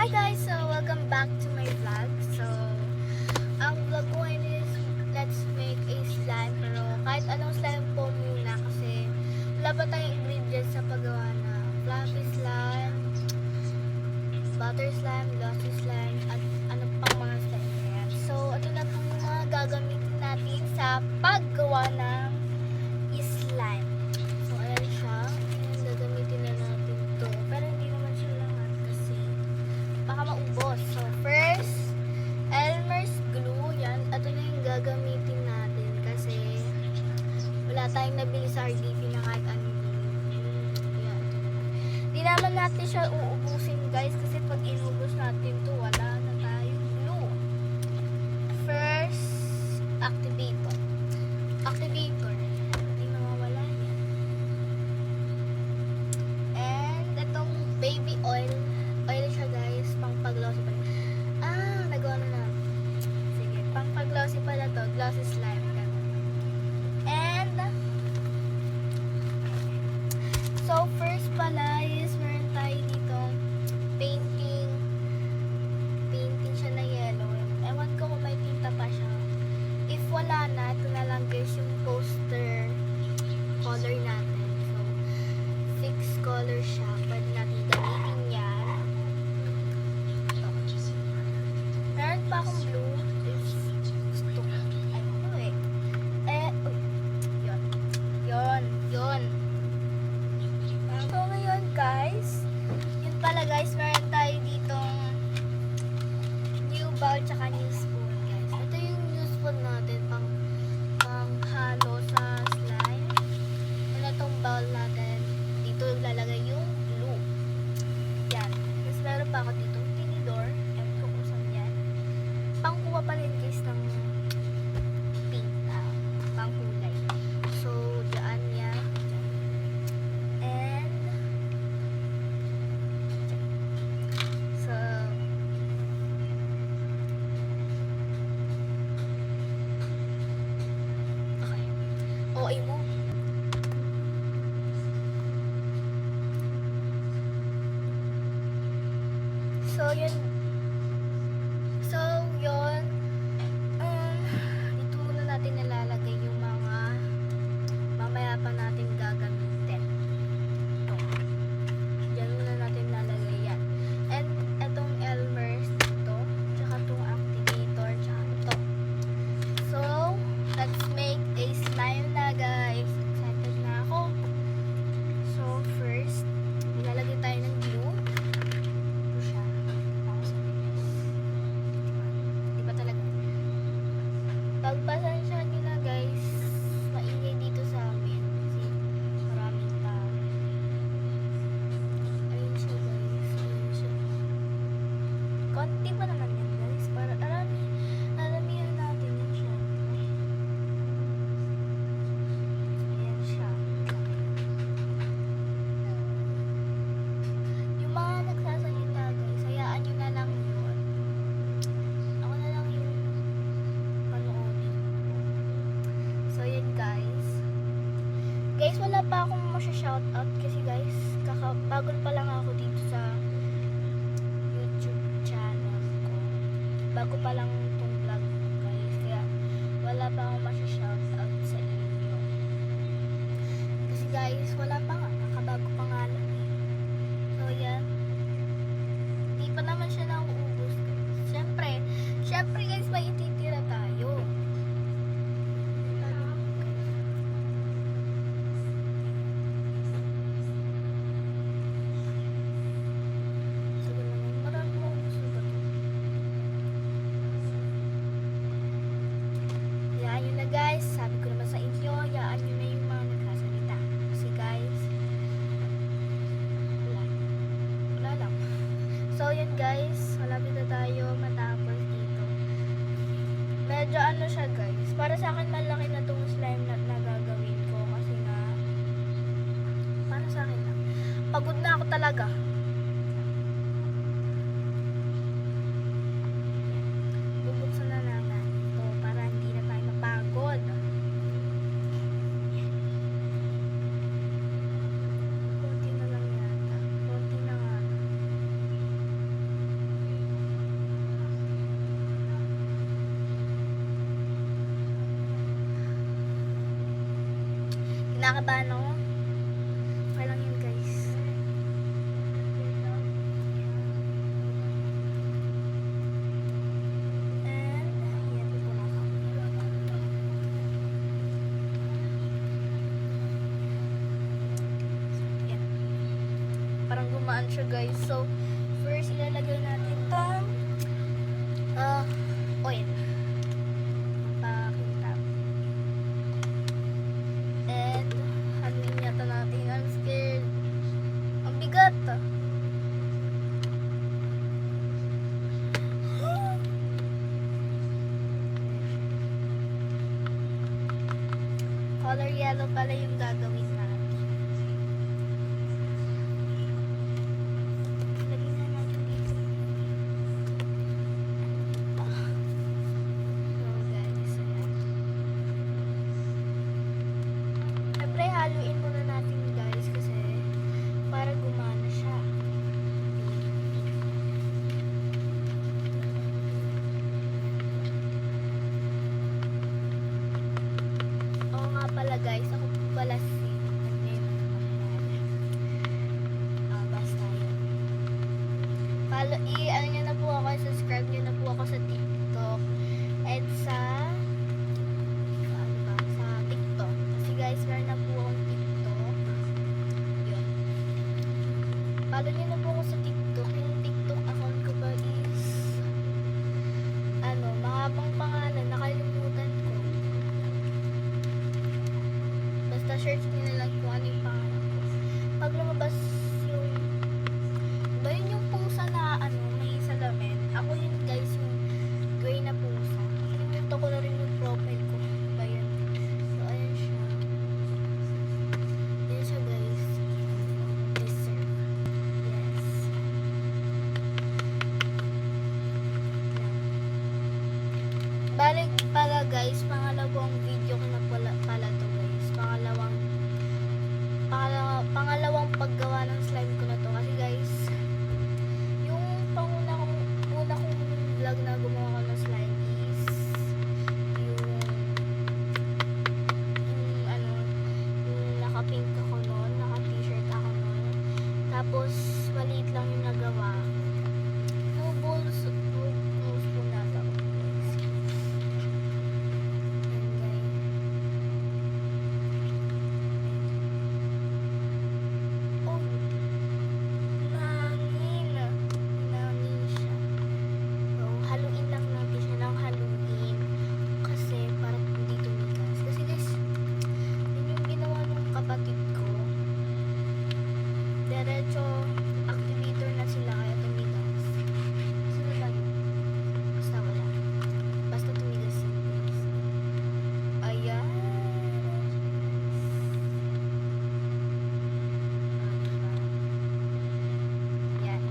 Hi guys! So, welcome back to my vlog. So, ang vlog ko ngayon is let's make a slime. Pero kahit anong slime po muna kasi wala pa tayong ingredients sa paggawa na fluffy slime, butter slime, glossy slime, at ano pang mga slime na yan. So, ito na po yung mga gagamitin natin sa paggawa ng slime. So, ayan siya. Ayan, gagamitin na natin to. Pero hindi naman siya lahat kasi baka maubos. So, first, Elmer's glue. Yan. Ito na yung gagamitin natin kasi wala tayong nabili sa RDP na kahit ano. Yan. Hindi naman natin siya uubusin guys kasi pag inubos natin to wala na tayong glue. First, activator. Activator. Hindi mawawala yan. And itong baby oil. Oil siya guys, pang pag-glossy pala. Nagawa na. Sige, pang pag-glossy pala to, glossy slime. And so first pala is meron tayo dito painting siya na yellow. Ewan ko kung may tinta pa siya. If wala na, ito na lang guys yung poster color natin. So fixed color siya, pwede natin gamitin yan. Meron pa akong blue. Gusto ko. Ano eh. Yun. So ngayon guys, yun pala guys, meron tayo ditong new bowl tsaka new spoon guys. Ito yung new spoon natin pang halo sa slime. And itong bowl natin, dito lalagay yung glue. Yan. Tapos meron pa ako ditong tinidor. Pangkuha pa rin guys ng pink, pangkulay. So, dyan yan. And so okay. OA mo. So, yun. Dito muna natin nalalagay yung mga mamaya pa natin gagamitin. Ito. Diyan muna natin lalagay yan. And itong Elmer's dito, tsaka itong activator, tsaka ito. So, let's make a slime na guys. Excited na ako. So, first, ilalagay tayo ng glue. Pagpasensya nyo na guys, maingay dito sa amin kasi maraming tao. Ayun siya guys, ayun siya. Konti pa naman yan guys, para alamihan natin yan siya. Ayan siya. Yung mga nagsasalita guys, hayaan nyo na lang yun. Ako na lang yung so yun guys. Guys, wala pa akong masya-shoutout kasi guys, bagol pa lang ako dito sa YouTube channel ko. Bago pa lang itong vlog guys. Kaya wala pa akong masya-shoutout sa inyo. Kasi guys, wala pa nga. Nakabago pa nga lang eh. So yan. Hindi pa naman siya nauubos. Siyempre guys, may ititira tayo. Yun na guys, sabi ko naman sa inyo, hayaan nyo na yung mga nagsasalita. Kasi guys, wala lang. So yun guys, malapit na tayo matapos dito. Medyo ano siya guys, para sa akin malaki na itong slime na gagawin ko. Kasi nga, para sa akin lang, pagod na ako talaga. Bubuksan na lang ito para hindi na tayo mapagod. Konti na lang yata. Konti na nga. Kinakabahan ako. Okay lang yun, guys. And, yan, ito na ako. Yan. Parang gumaan siya, guys. So, first, ilalagay natin itong oil. Pakintab. And, haluin yata natin. I'm scared. Ang bigat. Color yellow pala yung gagawin natin. Lagyan na natin dito. So guys, ayan. Siyempre, haluin muna natin guys kasi para gumana siya. Oo nga pala guys, ako po pala si basta yun. Follow, ano nyo na po ako, subscribe nyo na po ako sa TikTok at sa ano ba, sa TikTok. Kasi guys, meron na po akong TikTok. Yun. Follow nyo na po ako sa TikTok. Yung TikTok account ko ba is ano, mahabang pangalan, nakalimutan ko. Basta search nyo na lang kung ano yung pangalan ko. Pag lumabas yung ba yun yung pusa na ano, may salamin. Ako yun guys, yung gray na pusa. Kalimutan ko na rin yung profile ko. Ba yun? So ayan siya. Ayan siya guys. Deserve. Yes. Yan. Balik pala guys, pangalawang video ko na pala to guys. Pangalawang paggawa ng slime ko na to. Kasi guys, yung una kong vlog na gumawa ko ng slime is yung ano, yung naka-pink ako noon, naka-t-shirt ako noon. Tapos, maliit lang yung nagawa. No balls po nasa ako guys. Ayan guys. Oh, nangin siya. So, haluin lang natin siya ng haluin kasi para hindi tumigas. Kasi guys, yun yung ginawa ng kapatid ko. Diretso activator na sila kaya tumigas. Sino lang yun? Basta wala. Basta tumigas yun guys. Ayan. Yan.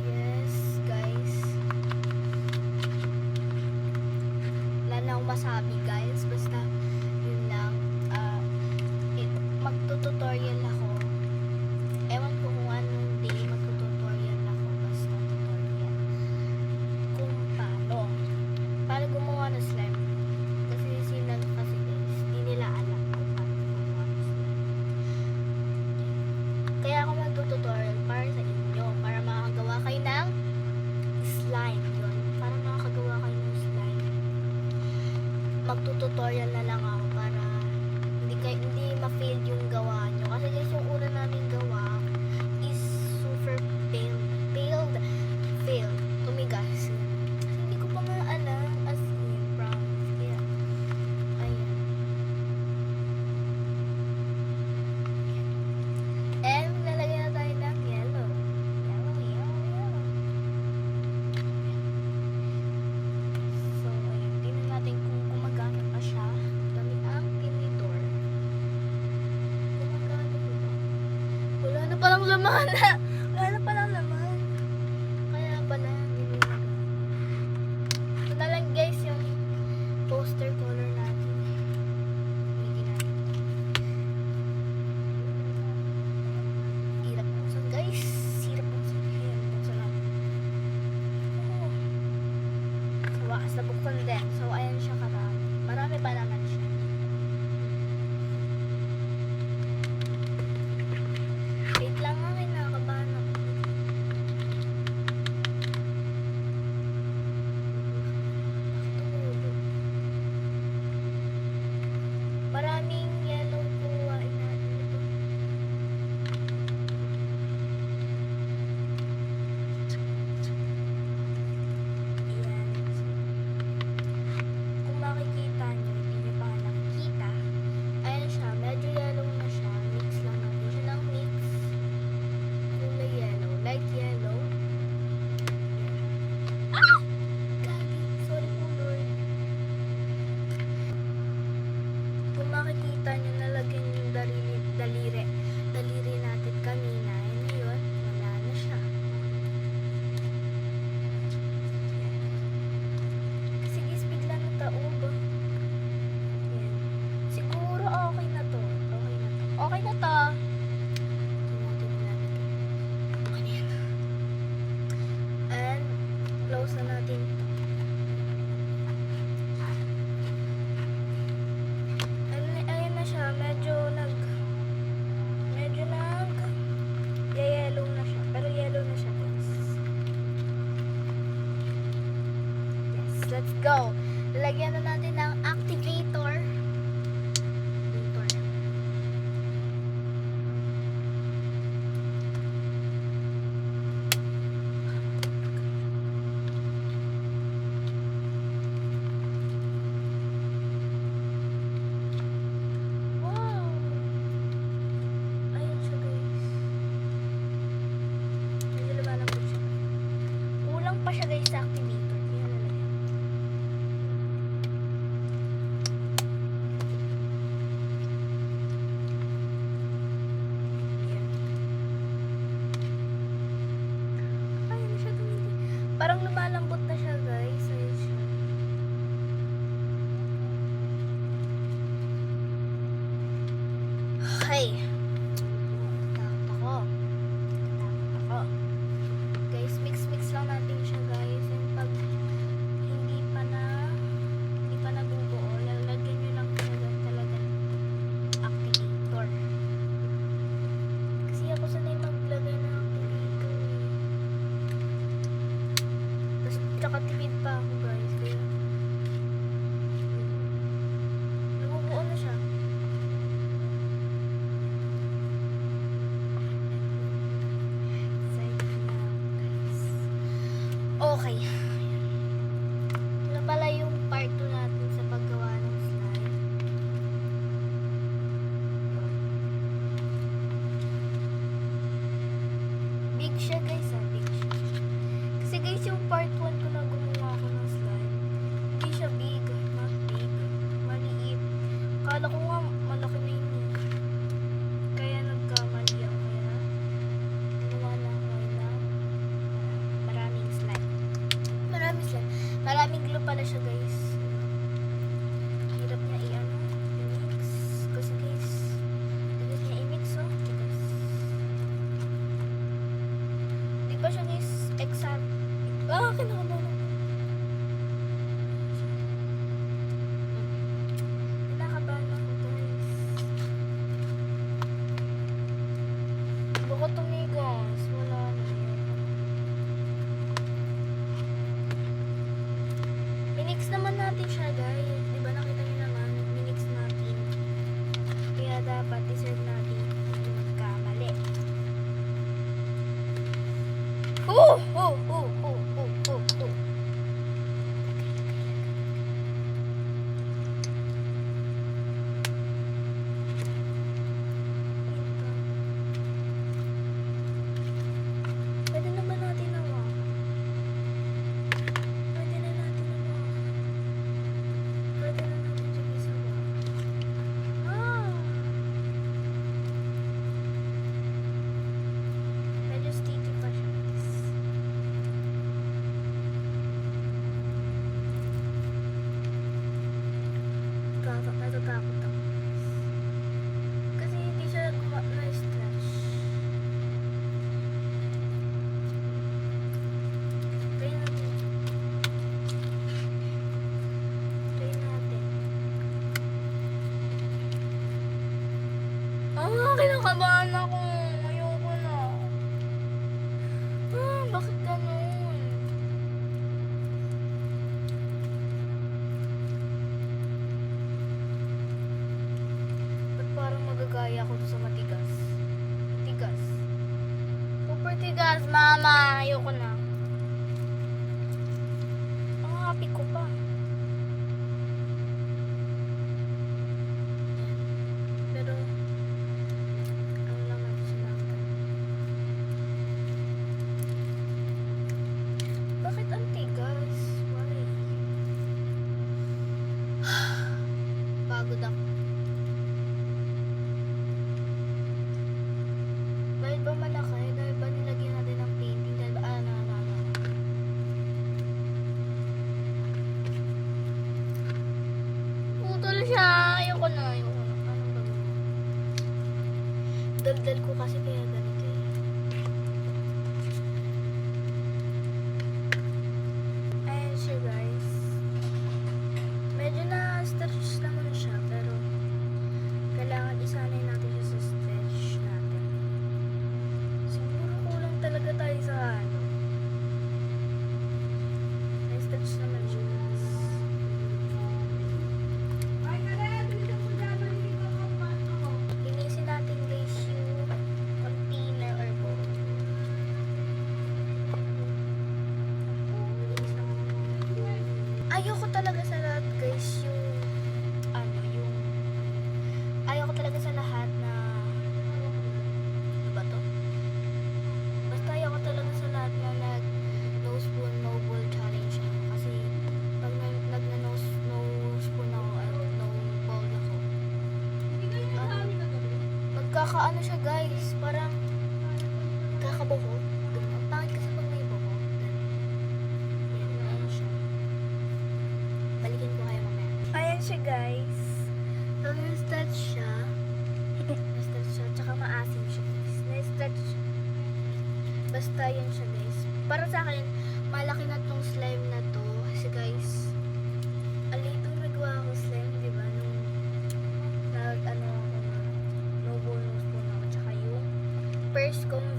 Yes, guys. Wala na akong masabi, guys. Basta, yun lang. Magtututorial ako. Ewan ko kung anong day magtututorial ako. Basta tutorial. Kung paano gumawa ng slime. Kasi sila kasi guys, di nila alam kung paano gumawa ng slime. Kaya ako magtututorial para sa inyo. Para makakagawa kayo ng slime. Yun. Para makakagawa kayo ng slime. Magtututorial na lang ako para hindi ma-fail yung gawa nyo. Kasi guys, yung una namin gawa is super failed. Tumigas. Kasi hindi ko pa nga alam as in, promise. Kaya, ayan. And, lalagyan na tayo ng yellow. Yellow. So, ayan. Tingnan natin kung gumagana pa siya. Gamit ang tinidor. Gumagana ba ba? Wala na palang laman. Wala na palang laman. Kaya pala, hindi mo gumagana. Ito na lang guys yung poster color natin. Hindi natin. Hirap buksan guys. Hirap buksan. Ayan, buksan natin. Oh. Sa wakas na buksan din. So, ayan siya karami. Marami pa naman siya. Go! Lalagyan na natin ng activator. Wow! Ayun siya, guys. Medyo lumalambot siya. Kulang pa siya, guys, sa activator. Kaya lalagyan. Ayun siya, tumindi. Parang lumalambot na siya, guys. Ayun siya. Okay. Takot ako. Takot ako. Guys, mix-mix lang natin siya, guys. And pag hindi pa nabubuo, lalagyan nyo lang talaga ng activator. Kasi ako sanay maglagay ng activator eh. Tapos tsaka tipid pa ako, guys. Kaya nabubuo na siya. Okay. Ito na pala yung part 2 natin sa paggawa ng slime. Big siya, guys, big siya. Kasi guys, yung part 1 ko na gumawa ko ng slime, hindi siya big, not big. Maliit. Akala ko nga malaki na yun. Kaya nagkamali ako. Kaya gumawa na ako ng maraming slime. Maraming glue pala siya, guys. Hirap niya i-mix. Kasi guys, hirap niya i-mix, oh. Guys. Di ba siya, guys, exact? Kinakabahan ako. Kinakabahan ako, guys. Baka tumigas. Wala na yun. Minix naman natin siya, guys. Diba nakita niyo naman, minix natin. Kaya dapat deserve natin hindi magkamali. Pwede naman natin nawa. Pwede na natin lagay sa medyo sticky pa siya, guys. Natatakot ako. Kasi hindi siya na-stretch. Try natin. Kinakabahan ako. Ayoko na. Bakit ganun? Ba't parang magagaya ko sa matigas? Tigas. Super tigas, mama. Ayoko na. Ang happy ko pa. Pero bakit ang tigas? Why? Pagod ako. Dahil ba malaki? Dahil ba nilagyan natin ng painting? Dahil ba, putol siya. Ayoko na. Anong gagawin? Daldal ko kasi kaya ganito eh. Ayan siya, guys. Medyo na-stretch naman siya, pero kailangan isanay natin siya sa stretch natin. Siguro kulang talaga tayo sa Na-stretch naman siya, guys. Nagkakaano siya guys, parang kakabuhok. Ang pangit kasi pag may buhok. Yan, ayan siya. Balikin ko kayo mamaya. Ayan siya guys. So, na-stretch siya. Na-stretch siya, tsaka maasim siya guys. Na-stretch. Basta yan siya guys. Para sa akin, malaki na tong slime na to. Kasi guys, alitong nagawa ako slime, di ba? Nung nag-ano ako na no bonus po na ako. Tsaka yung first kong